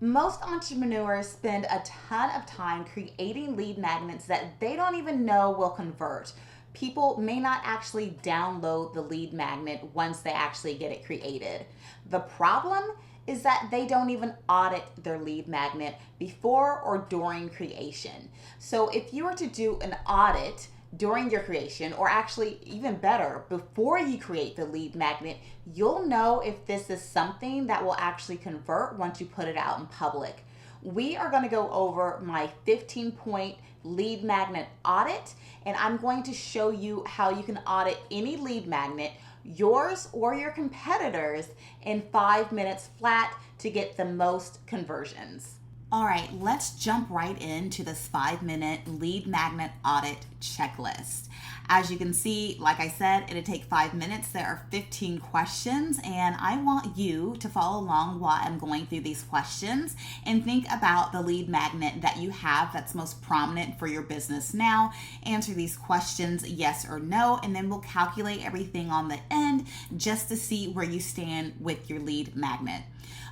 Most entrepreneurs spend a ton of time creating lead magnets that they don't even know will convert. People may not actually download the lead magnet once they actually get it created. The problem is that they don't even audit their lead magnet before or during creation. So if you were to do an audit during your creation, or actually even better, before you create the lead magnet, you'll know if this is something that will actually convert once you put it out in public. We are going to go over my 15-point lead magnet audit, and I'm going to show you how you can audit any lead magnet, yours or your competitors, in 5 minutes flat to get the most conversions. All right, let's jump right into this 5-minute lead magnet audit checklist. As you can see, like I said, it'll take 5 minutes. There are 15 questions, and I want you to follow along while I'm going through these questions and think about the lead magnet that you have that's most prominent for your business now. Answer these questions yes or no, and then we'll calculate everything on the end just to see where you stand with your lead magnet.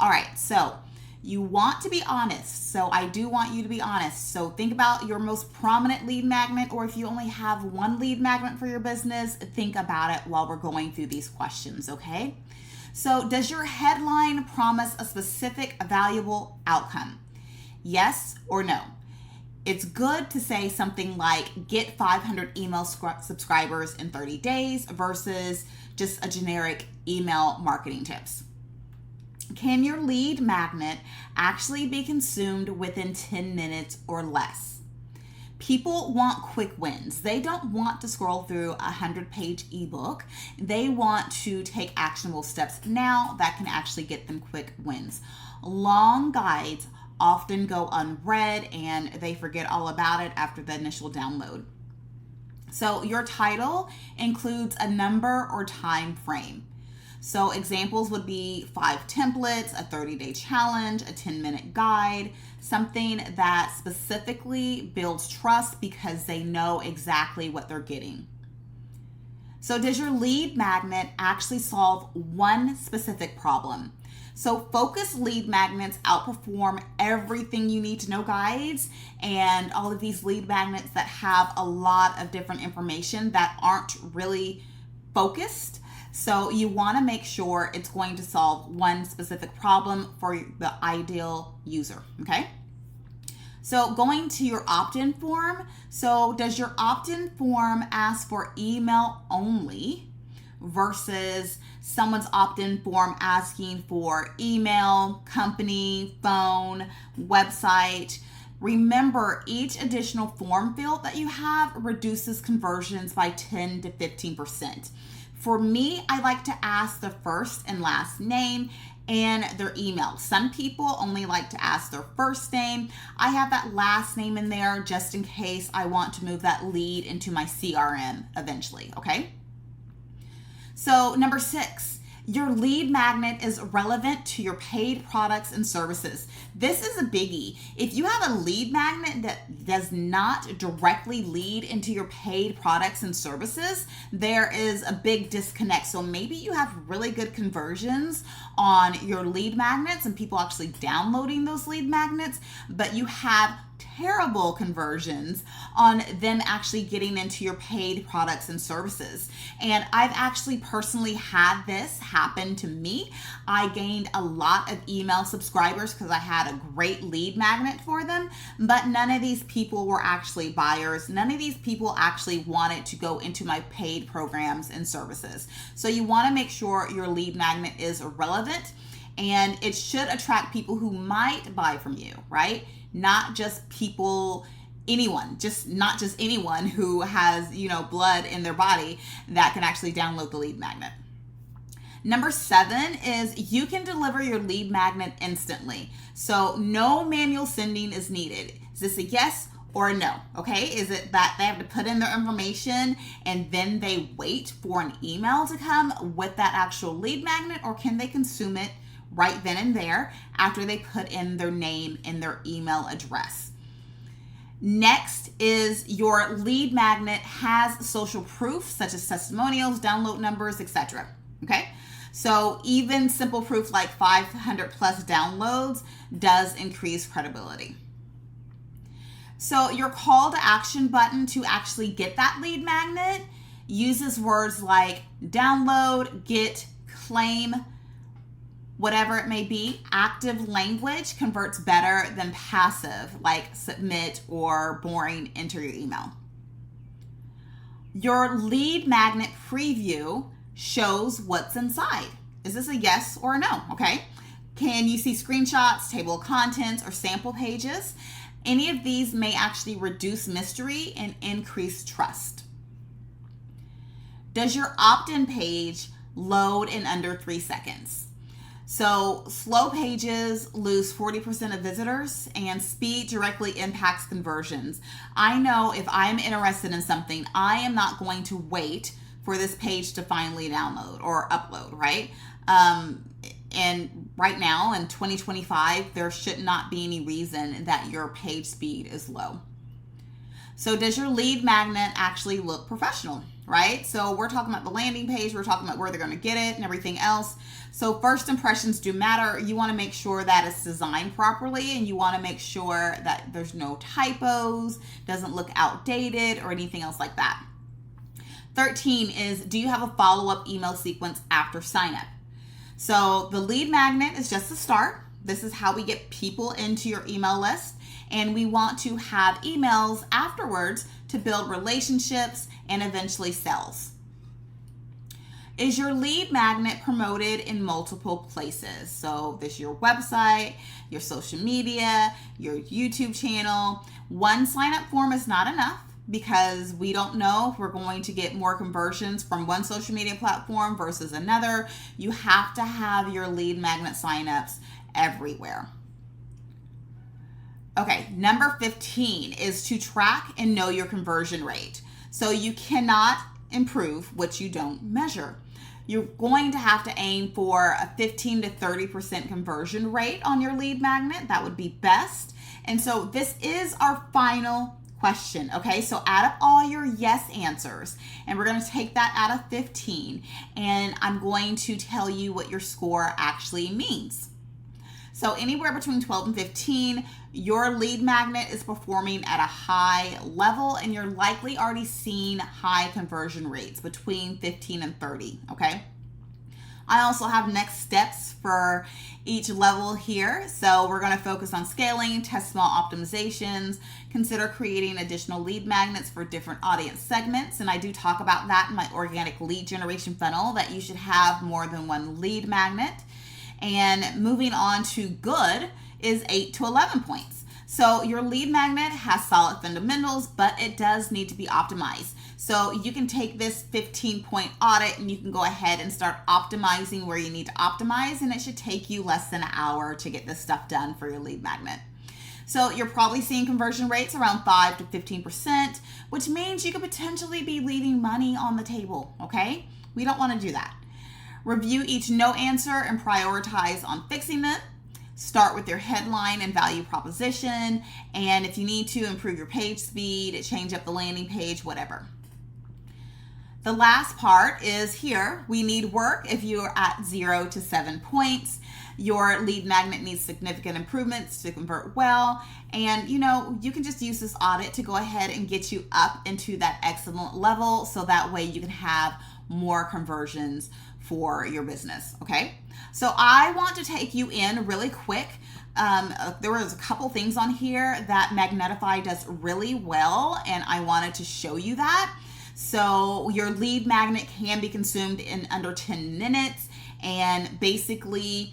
All right, so you want to be honest. So I do want you to be honest. So think about your most prominent lead magnet, or if you only have one lead magnet for your business, think about it while we're going through these questions, okay? So does your headline promise a specific valuable outcome? Yes or no? It's good to say something like get 500 email subscribers in 30 days versus just a generic email marketing tips. Can your lead magnet actually be consumed within 10 minutes or less? People want quick wins. They don't want to scroll through a 100-page ebook. They want to take actionable steps now that can actually get them quick wins. Long guides often go unread and they forget all about it after the initial download. So your title includes a number or time frame. So examples would be 5 templates, a 30-day challenge, a 10-minute guide, something that specifically builds trust because they know exactly what they're getting. So does your lead magnet actually solve one specific problem? So focus lead magnets outperform everything you need to know guides and all of these lead magnets that have a lot of different information that aren't really focused. So you want to make sure it's going to solve one specific problem for the ideal user, okay? So going to your opt-in form. So does your opt-in form ask for email only versus someone's opt-in form asking for email, company, phone, website? Remember, each additional form field that you have reduces conversions by 10 to 15%. For me, I like to ask their first and last name and their email. Some people only like to ask their first name. I have that last name in there just in case I want to move that lead into my CRM eventually, okay? So number 6, your lead magnet is relevant to your paid products and services. This is a biggie. If you have a lead magnet that does not directly lead into your paid products and services, there is a big disconnect. So maybe you have really good conversions on your lead magnets and people actually downloading those lead magnets, but you have terrible conversions on them actually getting into your paid products and services. And I've actually personally had this happen to me. I gained a lot of email subscribers because I had a great lead magnet for them, but none of these people were actually buyers. None of these people actually wanted to go into my paid programs and services. So you want to make sure your lead magnet is relevant and it should attract people who might buy from you, right? Not just people, anyone, not just anyone who has, blood in their body that can actually download the lead magnet. Number 7 is you can deliver your lead magnet instantly. So no manual sending is needed. Is this a yes or a no? Okay, is it that they have to put in their information and then they wait for an email to come with that actual lead magnet, or can they consume it right then and there after they put in their name and their email address? Next is your lead magnet has social proof such as testimonials, download numbers, etc. Okay, So even simple proof like 500 plus downloads does increase credibility. So your call to action button to actually get that lead magnet uses words like download, get, claim, whatever it may be. Active language converts better than passive, like submit or boring, enter your email. Your lead magnet preview shows what's inside. Is this a yes or a no? Okay. Can you see screenshots, table of contents, or sample pages? Any of these may actually reduce mystery and increase trust. Does your opt-in page load in under 3 seconds? So slow pages lose 40% of visitors, and speed directly impacts conversions. I know if I'm interested in something, I am not going to wait for this page to finally download or upload, right? And right now in 2025, there should not be any reason that your page speed is low. So does your lead magnet actually look professional, right? So we're talking about the landing page, we're talking about where they're going to get it and everything else. So first impressions do matter. You want to make sure that it's designed properly, and you want to make sure that there's no typos, doesn't look outdated or anything else like that. 13 is, do you have a follow-up email sequence after sign up? So the lead magnet is just the start. This is how we get people into your email list. And we want to have emails afterwards to build relationships and eventually sales. Is your lead magnet promoted in multiple places? So this is your website, your social media, your YouTube channel. One sign-up form is not enough, because we don't know if we're going to get more conversions from one social media platform versus another. You have to have your lead magnet signups everywhere. Okay, number 15 is to track and know your conversion rate. So you cannot improve what you don't measure. You're going to have to aim for a 15 to 30% conversion rate on your lead magnet. That would be best. And so this is our final question. Okay, so add up all your yes answers, and we're going to take that out of 15, and I'm going to tell you what your score actually means. So anywhere between 12 and 15, your lead magnet is performing at a high level, and you're likely already seeing high conversion rates between 15 and 30, okay? I also have next steps for each level here. So we're going to focus on scaling, test small optimizations, consider creating additional lead magnets for different audience segments. And I do talk about that in my organic lead generation funnel, that you should have more than one lead magnet. And moving on to good is 8 to 11 points. So your lead magnet has solid fundamentals, but it does need to be optimized. So you can take this 15-point audit and you can go ahead and start optimizing where you need to optimize, and it should take you less than an hour to get this stuff done for your lead magnet. So you're probably seeing conversion rates around 5 to 15%, which means you could potentially be leaving money on the table, okay? We don't want to do that. Review each no answer and prioritize on fixing them. Start with your headline and value proposition, and if you need to improve your page speed, change up the landing page, whatever. The last part is here. We need work if you're at 0 to 7 points. Your lead magnet needs significant improvements to convert well, and you can just use this audit to go ahead and get you up into that excellent level, so that way you can have more conversions for your business, okay? So I want to take you in really quick. There was a couple things on here that Magnetify does really well, and I wanted to show you that. So your lead magnet can be consumed in under 10 minutes, and basically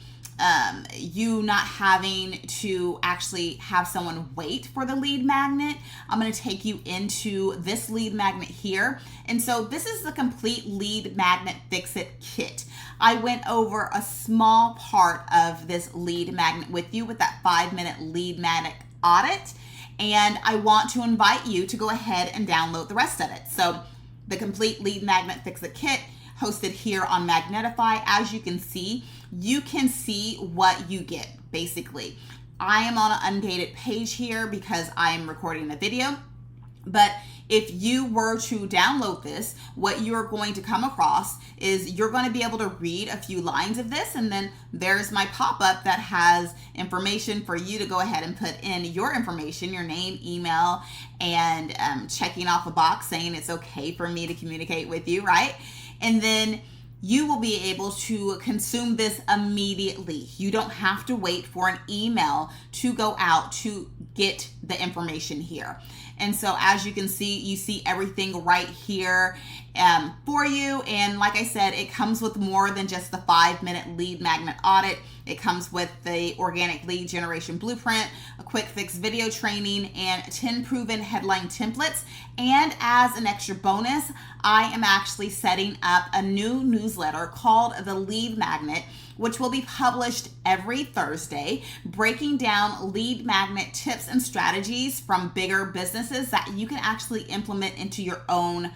you not having to actually have someone wait for the lead magnet. I'm going to take you into this lead magnet here. And so this is the complete lead magnet fix-it kit. I went over a small part of this lead magnet with you with that 5-minute lead magnet audit. And I want to invite you to go ahead and download the rest of it. So the complete lead magnet fix-it kit, hosted here on Magnetify. As you can see what you get, basically. I am on an ungated page here because I am recording a video, but If you were to download this, what you're going to come across is you're going to be able to read a few lines of this, and then there's my pop-up that has information for you to go ahead and put in your information, your name, email, and checking off a box saying it's okay for me to communicate with you, right? And then you will be able to consume this immediately. You don't have to wait for an email to go out to get the information here. And so as you can see, you see everything right here for you. And like I said, it comes with more than just the 5-minute lead magnet audit. It comes with the organic lead generation blueprint, a quick fix video training, and 10 proven headline templates. And as an extra bonus, I am actually setting up a new newsletter called the Lead Magnet, which will be published every Thursday, breaking down lead magnet tips and strategies from bigger businesses that you can actually implement into your own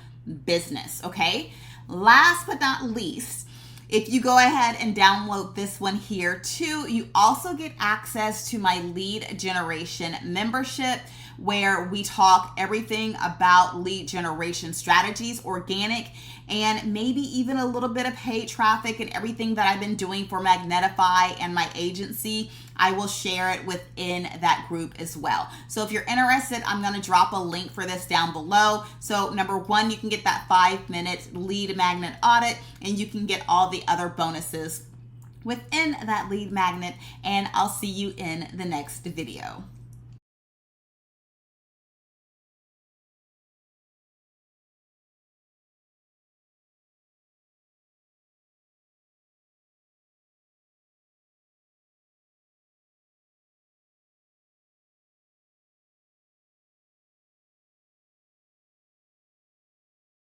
business, okay? Last but not least, if you go ahead and download this one here too, you also get access to my lead generation membership, where we talk everything about lead generation strategies, organic, and maybe even a little bit of paid traffic, and everything that I've been doing for Magnetify and my agency. I will share it within that group as well. So if you're interested, I'm going to drop a link for this down below. So number one, you can get that 5-minute lead magnet audit, and you can get all the other bonuses within that lead magnet. And I'll see you in the next video.